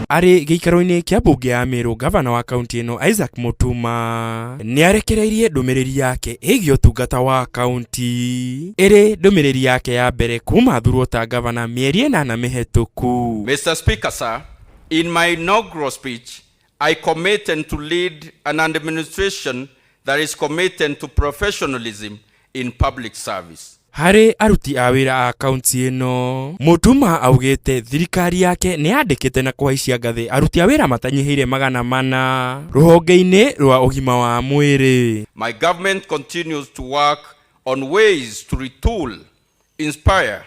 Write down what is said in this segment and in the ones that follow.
Ari gĩikaro-inĩ kĩa mbunge ya Meru, Ngabana wa kaũntĩ ĩno Isaac Mutuma nĩarekereirie ndũmĩrĩri yake ĩgiĩ ũtungata wa kaũntĩ, ĩrĩ ndũmĩrĩri yake ya mbere kuma athurwo ta Ngabana mĩeri 8 mĩhetũku. Mr. Speaker, sir, in my inaugural speech, I committed to lead an administration that is committed to professionalism in public service. Harĩ aruti a wĩra a kaũntĩ ĩno, Mutuma augĩte thirikari yake nĩyandĩkĩte na kũhaicia ngathĩ aruti a wĩra matanyihĩire 400 rũhonge-inĩ rwa ũgima wa mwĩrĩ. My government continues to work on ways to retool, inspire,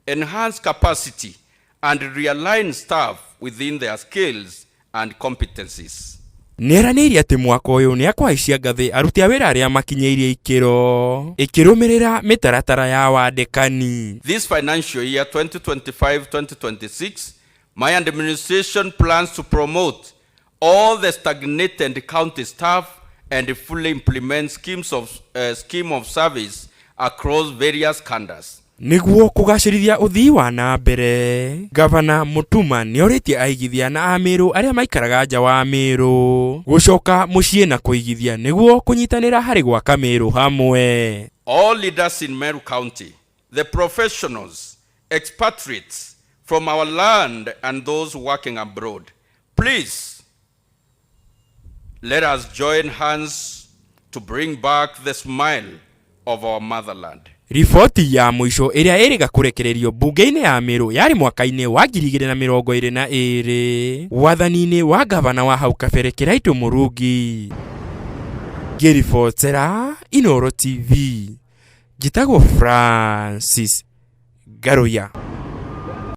enhance capacity and realign staff within their skills and competencies. Nĩeranĩire atĩ mwaka ũyũ nĩakũhaicia ngathĩ aruti a wĩra arĩa makinyĩirie ikĩro ĩkĩrũmĩrĩra mĩtaratara ya wandĩkani. This financial year 2025-2026, my administration plans to promote all the stagnated county staff and fully implement scheme of service across various cadres. Nĩguo kũgacĩrithia ũthii wa na mbere, Ngabana Mutuma nĩorĩtie aigithia na a Meru arĩa maikaraga nja wa Meru gũcoka mũciĩ na kũigithia nĩguo kũnyitanĩra harĩ gwaka Meru hamwe. All leaders in Meru County, the professionals, expatriates from our land and those working abroad, please let us join hands to bring back the smile of our motherland. Riboti ya mũico ĩrĩa ĩrĩga kũrekererio mbunge-inĩ ya Meru yarĩ mwaka-inĩ wa 2022 wathani-inĩ wa Ngabana wa hau kabere Kĩraitũ Mũrungi. Ngĩribotera Inooro TV, njĩtagwo Francis Garuya.